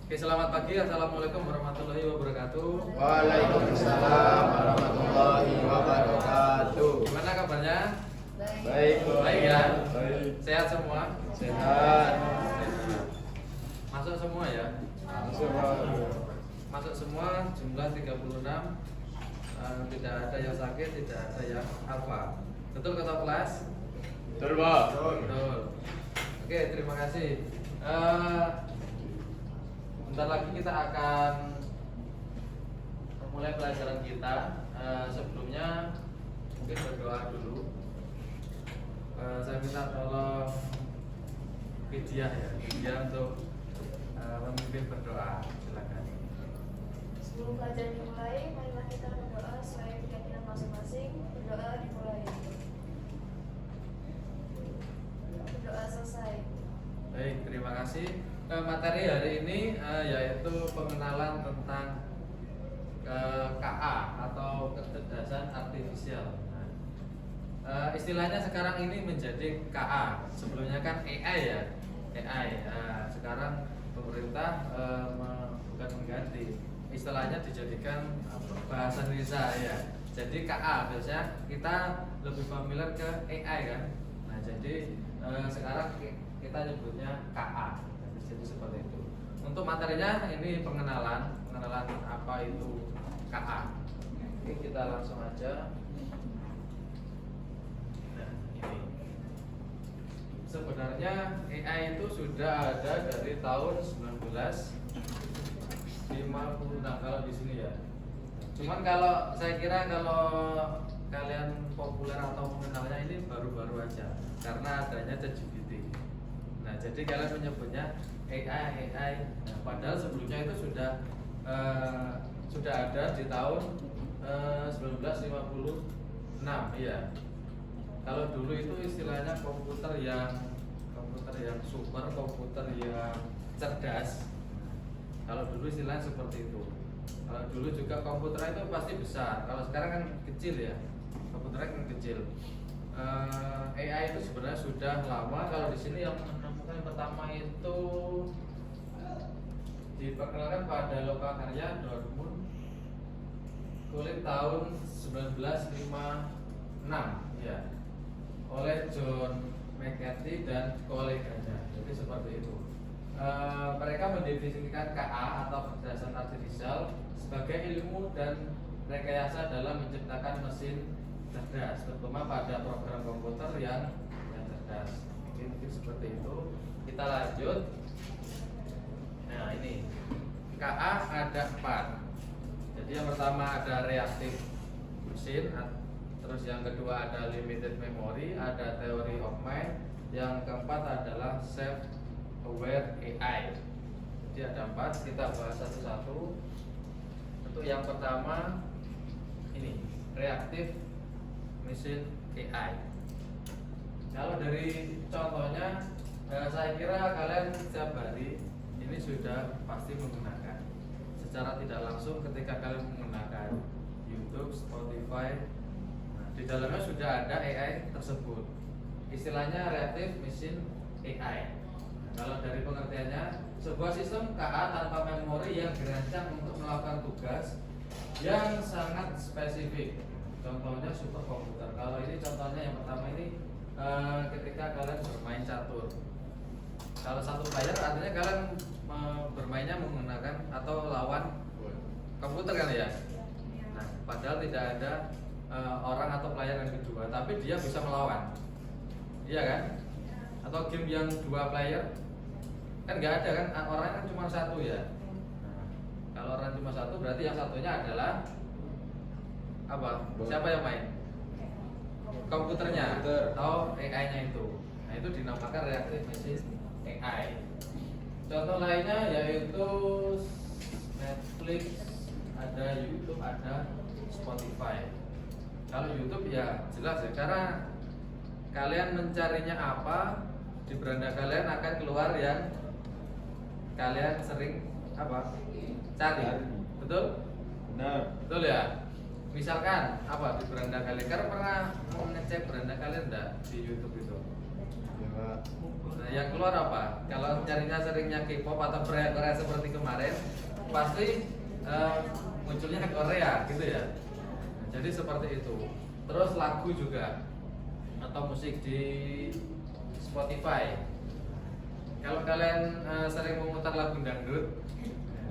Oke, selamat pagi. Assalamualaikum warahmatullahi wabarakatuh. Waalaikumsalam warahmatullahi wabarakatuh. Gimana kabarnya? Baik, Baik ya? Baik. Sehat semua? Sehat. Masuk semua ya? Masuk semua, jumlah 36. Tidak ada yang sakit, tidak ada yang apa. Betul kata kelas? Betul, Pak. Betul. Oke, terima kasih. Bentar lagi kita akan memulai pelajaran kita. Sebelumnya mungkin berdoa dulu. Saya minta tolong Vidya ya, Vidya untuk memimpin berdoa. Silakan. Sebelum pelajaran dimulai, marilah kita berdoa sesuai keyakinan masing-masing. Berdoa dimulai. Berdoa selesai. Baik, terima kasih. Materi hari ini yaitu pengenalan tentang KA atau kecerdasan artifisial. Istilahnya sekarang ini menjadi KA. Sebelumnya kan AI ya, AI. Sekarang pemerintah bukan mengganti, istilahnya dijadikan bahasa Indonesia ya. Jadi KA biasanya kita lebih familiar ke AI kan. Nah jadi sekarang kita nyebutnya KA. Jadi seperti itu. Untuk materinya ini pengenalan apa itu KA. Oke, kita langsung aja. Nah, ini. Sebenarnya AI itu sudah ada dari tahun 1956 kalau di sini ya. Cuman kalau saya kira kalau kalian populer atau mengenalnya ini baru-baru aja karena adanya ChatGPT. Nah, jadi kalian menyebutnya AI. Nah, padahal sebelumnya itu sudah ada di tahun 1956 ya. Kalau dulu itu istilahnya komputer yang super, komputer yang cerdas. Kalau dulu istilahnya seperti itu. Kalau dulu juga komputer itu pasti besar. Kalau sekarang kan kecil ya. Komputernya kan kecil. AI itu sebenarnya sudah lama. Kalau di sini yang menemukan yang pertama itu diperkenalkan pada lokakarya Dortmund kulit tahun 1956 ya, oleh John McCarthy dan koleganya. Jadi seperti itu. Mereka mendefinisikan KA atau kecerdasan artifisial sebagai ilmu dan rekayasa dalam menciptakan mesin cerdas, terutama pada program komputer yang cerdas. Mungkin seperti itu. Kita lanjut. Nah ini KA ada 4. Jadi yang pertama ada reactive machine, terus yang kedua ada limited memory, ada theory of mind, yang keempat adalah self aware AI. Jadi ada 4, kita bahas satu-satu. Untuk yang pertama ini reactive machine AI. Kalau dari contohnya, saya kira kalian setiap hari ini sudah pasti menggunakan. Secara tidak langsung ketika kalian menggunakan YouTube, Spotify, di dalamnya sudah ada AI tersebut. Istilahnya reactive machine AI. Kalau dari pengertiannya, sebuah sistem KA tanpa memori yang dirancang untuk melakukan tugas yang sangat spesifik. Contohnya superkomputer. Kalau ini contohnya yang pertama ini ketika kalian bermain catur. Kalau satu player artinya kalian bermainnya menggunakan atau lawan komputer kan ya. Nah, padahal tidak ada orang atau player yang kedua, tapi dia bisa melawan. Iya kan? Atau game yang 2 player kan nggak ada kan, orangnya kan cuma satu ya. Nah, kalau orang cuma satu berarti yang satunya adalah apa? Siapa yang main? Komputernya atau AI-nya itu. Nah, itu dinamakan reactive machine AI. Contoh lainnya yaitu Netflix, ada YouTube, ada Spotify. Kalau YouTube ya jelas ya, karena kalian mencarinya apa, di beranda kalian akan keluar yang kalian sering apa? Cari. Betul? Benar. Betul ya? Misalkan apa di beranda kalian? Karena pernah mau ngecek beranda kalian enggak di YouTube itu? Ya, Pak. Nah, yang keluar apa? Kalau carinya seringnya K-pop atau Korea seperti kemarin, pasti munculnya Korea gitu ya. Jadi seperti itu. Terus lagu juga atau musik di Spotify. Kalau kalian sering memutar lagu dangdut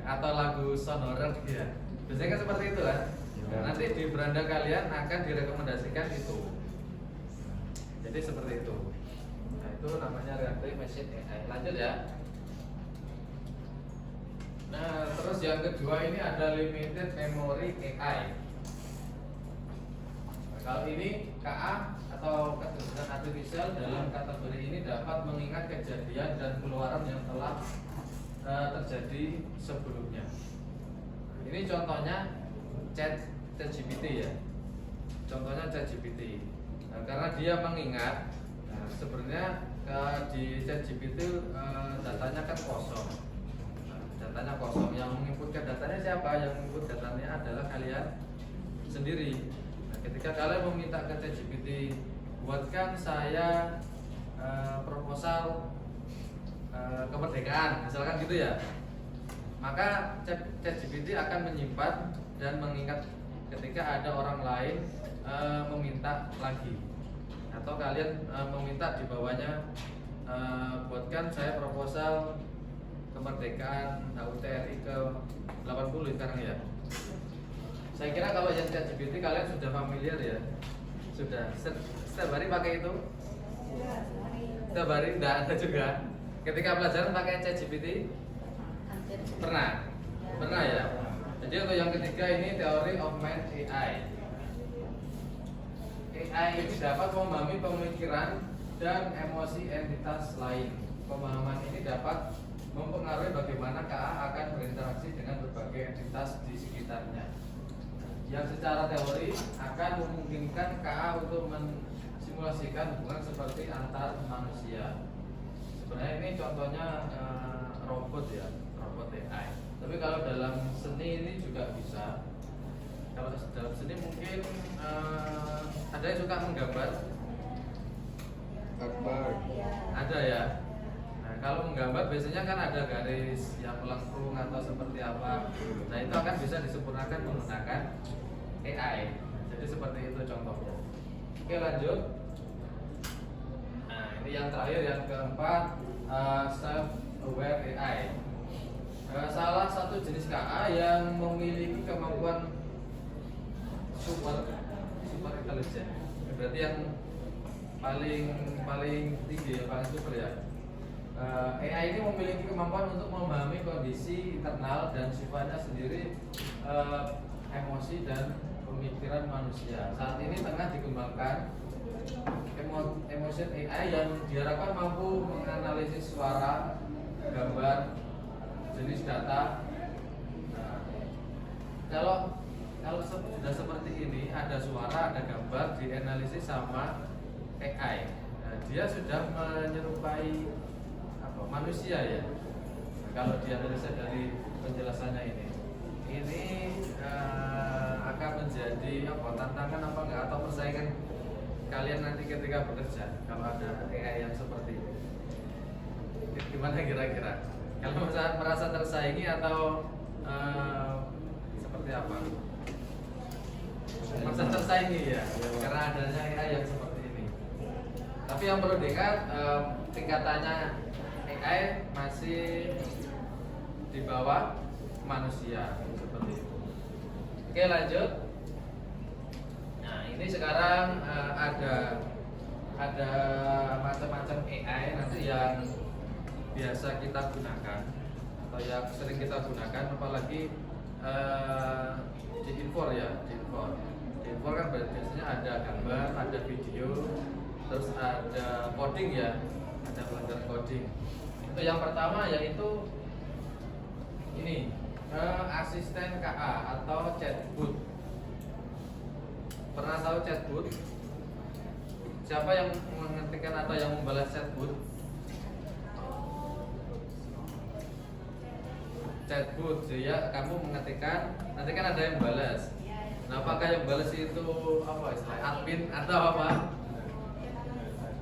atau lagu sonora ya, biasanya kan seperti itu kan. Ya. Nanti di beranda kalian akan direkomendasikan itu. Jadi seperti itu. Nah, itu namanya reactive machine AI. Lanjut ya. Nah, terus yang kedua ini ada limited memory AI. Nah, kalau ini KA atau kecerdasan artifisial dalam kategori ini dapat mengingat kejadian dan keluaran yang telah terjadi sebelumnya. Ini contohnya ChatGPT ya. Contohnya ChatGPT. Nah, karena dia mengingat, nah, sebenarnya di ChatGPT datanya kan kosong. Datanya kosong, yang menginputkan datanya siapa? Yang menginput datanya adalah kalian sendiri. Nah, ketika kalian meminta ke ChatGPT, buatkan saya proposal kemerdekaan, misalkan gitu ya, maka ChatGPT akan menyimpan dan mengingat ketika ada orang lain meminta lagi, atau kalian meminta di bawahnya buatkan saya proposal kemerdekaan HUT RI ke 80 sekarang ya. Saya kira kalau yang ChatGPT kalian sudah familiar ya. Sudah setiap hari pakai itu? Setiap hari enggak ada juga. Ketika pelajaran pakai ChatGPT? Pernah? Pernah ya? Jadi untuk yang ketiga ini teori of mind AI. AI ini dapat memahami pemikiran dan emosi entitas lain. Pemahaman ini dapat mempengaruhi bagaimana KA akan berinteraksi dengan berbagai entitas di sekitarnya, yang secara teori akan memungkinkan KA untuk mensimulasikan hubungan seperti antar manusia. Sebenarnya ini contohnya robot ya, robot AI. Tapi kalau dalam seni ini juga bisa. Kalau dalam seni mungkin ada yang suka menggambar. Akbar. Ada ya. Nah, kalau menggambar biasanya kan ada garis yang melengkung atau seperti apa. Nah, itu akan bisa disempurnakan menggunakan AI. Jadi seperti itu contohnya. Oke, lanjut. Nah, ini yang terakhir, yang keempat, self-aware AI. Salah satu jenis KA yang memiliki kemampuan super intelligent. Berarti yang paling tinggi ya, paling super ya. AI ini memiliki kemampuan untuk memahami kondisi internal dan sifatnya sendiri, emosi dan pemikiran manusia. Saat ini tengah dikembangkan emotion AI yang diharapkan mampu menganalisis suara, gambar, jenis data. Nah, kalau sudah seperti ini, ada suara, ada gambar, dianalisis sama AI. Nah, dia sudah menyerupai manusia ya. Nah, kalau dianalisa dari penjelasannya ini akan menjadi tantangan apa enggak, atau persaingan kalian nanti ketika bekerja kalau ada AI yang seperti ini. Gimana kira-kira? Kalau merasa tersaingi atau seperti apa? Merasa tersaingi ya, karena adanya AI yang seperti ini. Tapi yang perlu diingat, tingkatannya AI masih di bawah manusia seperti itu. Oke, lanjut. Nah, ini sekarang ada macam-macam AI nanti yang biasa kita gunakan atau yang sering kita gunakan, apalagi di Infor ya, di Infor kan biasanya ada gambar, ada video, terus ada coding ya, ada pelajaran coding. Itu yang pertama yaitu ini asisten KA atau chatbot. Pernah tahu chatbot? Siapa yang mengetikkan atau yang membalas chatbot? Chatbot, ya, kamu mengetikkan, nanti kan ada yang balas. Nah, apakah yang balas itu apa istilah admin atau apa?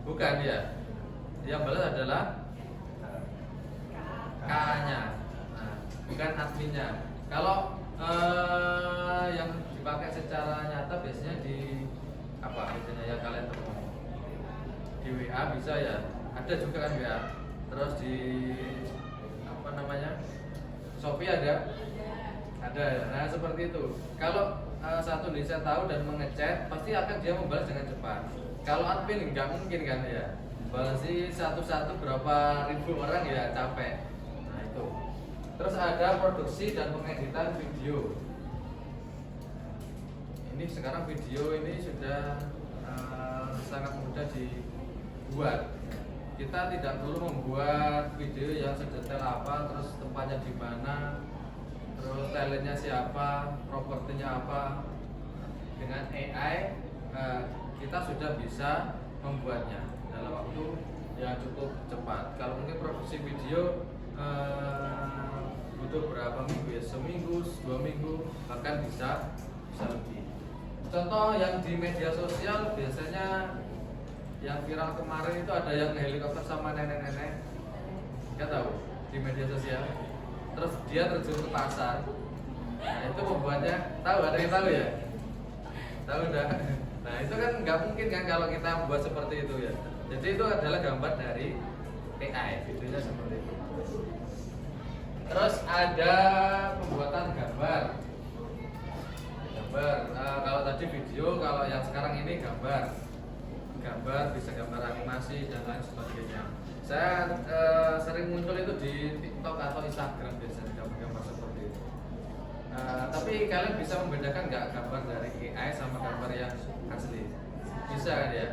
Bukan ya. Yang balas adalah KA-nya, nah, bukan adminnya. Kalau yang dipakai secara nyata biasanya di apa biasanya ya kalian temui di WA bisa ya, ada juga kan WA. Terus di apa namanya Shopee ada ya. Nah seperti itu. Kalau satu Indonesia tahu dan mengechat, pasti akan dia membalas dengan cepat. Kalau admin nggak mungkin kan ya, balasi satu-satu berapa ribu orang ya capek. Nah itu. Terus ada produksi dan pengeditan video. Ini sekarang video ini sudah sangat mudah dibuat. Kita tidak perlu membuat video yang sedetail apa, terus tempatnya di mana, terus talentnya siapa, propertinya apa. Dengan AI kita sudah bisa membuatnya dalam waktu yang cukup cepat. Kalau mungkin produksi video butuh berapa minggu ya, seminggu, 2 minggu, bahkan bisa lebih. Contoh yang di media sosial biasanya yang viral kemarin itu ada yang helikopter sama nenek-nenek, nggak tahu di media sosial. Terus dia terjun ke pasar. Nah itu membuatnya tahu, ada yang tahu ya? Tahu enggak? Nah itu kan nggak mungkin kan kalau kita membuat seperti itu ya. Jadi itu adalah gambar dari AI, videonya seperti itu. Terus ada pembuatan gambar. Kalau tadi video, kalau yang sekarang ini gambar bisa gambar animasi dan lain sebagainya. Saya sering muncul itu di TikTok atau Instagram biasanya gambar seperti itu. Tapi kalian bisa membedakan nggak gambar dari AI sama gambar yang asli? Bisa kan ya?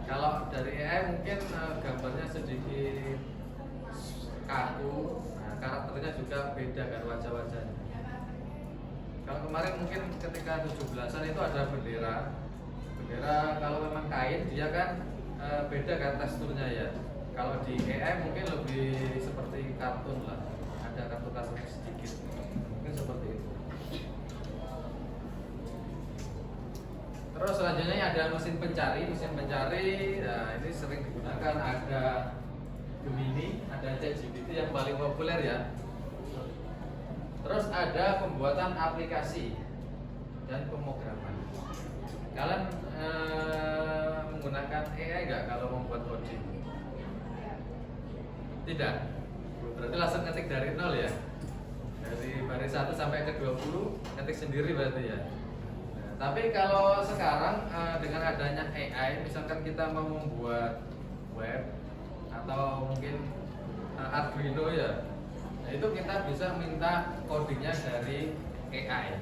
Kalau dari AI mungkin gambarnya sedikit kaku, karakternya juga beda kan wajah-wajahnya. Kalau kemarin mungkin ketika 17-an itu ada bendera kalau memang kain dia kan beda kan teksturnya ya. Kalau di AI mungkin lebih seperti kartun lah, ada kartun sedikit, mungkin seperti itu. Terus selanjutnya ada mesin pencari. Nah ini sering digunakan, ada Gemini, ada ChatGPT yang paling populer ya. Terus ada pembuatan aplikasi dan pemrograman. Kalian menggunakan AI nggak kalau membuat coding? Tidak. Berarti langsung ngetik dari nol ya. Dari baris 1 sampai ke 20 ngetik sendiri berarti ya. Nah, tapi kalau sekarang dengan adanya AI, misalkan kita mau membuat web atau mungkin Arduino ya. Nah, itu kita bisa minta codingnya dari AI.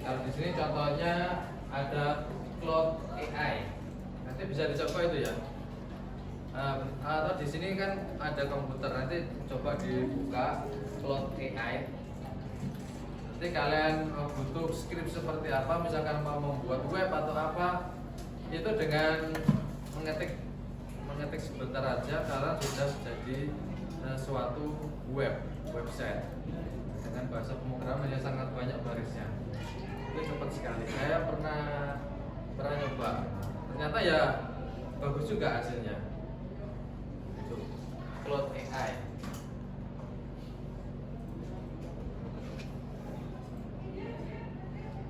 Kalau di sini contohnya ada Claude AI. Nanti bisa dicoba itu ya. Atau di sini kan ada komputer, nanti coba dibuka Claude AI. Nanti kalian butuh script seperti apa, misalkan mau membuat web atau apa, itu dengan mengetik sebentar aja kalian sudah jadi suatu website dengan bahasa pemrograman yang sangat banyak barisnya. Itu cepat sekali. Saya pernah nyoba, ternyata ya bagus juga hasilnya. Itu Claude AI.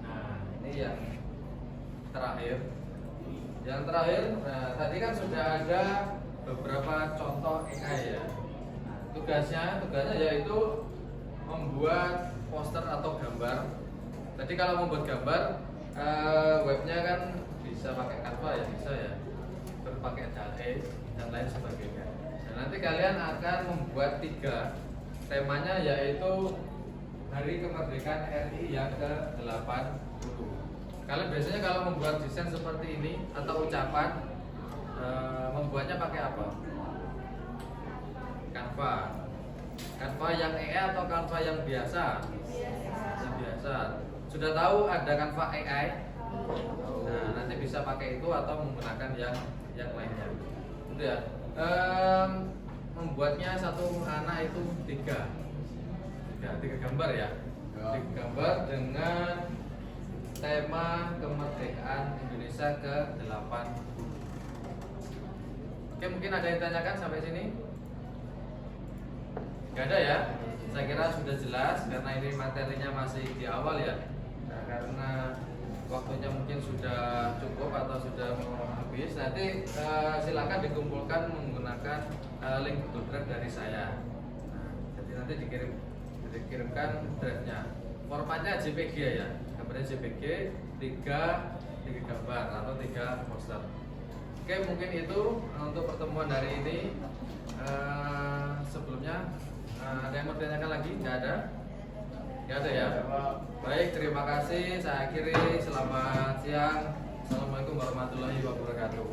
Nah ini yang terakhir. Nah, tadi kan sudah ada beberapa contoh AI ya. Tugasnya yaitu membuat poster atau gambar. Tadi kalau membuat gambar, webnya kan bisa pakai Canva ya, bisa ya, berpakai DALL-E dan lain sebagainya. Dan nanti kalian akan membuat 3 temanya, yaitu Hari Kemerdekaan RI yang ke-80. Kalian biasanya kalau membuat desain seperti ini atau ucapan, membuatnya pakai apa? Canva yang AI atau Canva yang biasa? Yang biasa. Sudah tahu ada Canva AI? Nah, nanti bisa pakai itu atau menggunakan yang lainnya. Itu ya. Membuatnya satu anak itu 3 gambar ya. 3 gambar dengan tema kemerdekaan Indonesia ke-80. Oke, mungkin ada yang ditanyakan sampai sini? Gak ada ya? Saya kira sudah jelas karena ini materinya masih di awal ya. Nah, karena waktunya mungkin sudah cukup atau sudah mau habis, nanti silakan dikumpulkan menggunakan link Google Drive dari saya. Nah, jadi nanti dikirimkan drive-nya. Formatnya JPG ya, gambarnya JPG 3 gambar atau 3 poster. Oke, mungkin itu untuk pertemuan hari ini. Sebelumnya ada yang mau ditanyakan lagi? Nggak ada? Nggak ada ya? Baik, terima kasih. Saya akhiri. Selamat siang. Assalamualaikum warahmatullahi wabarakatuh.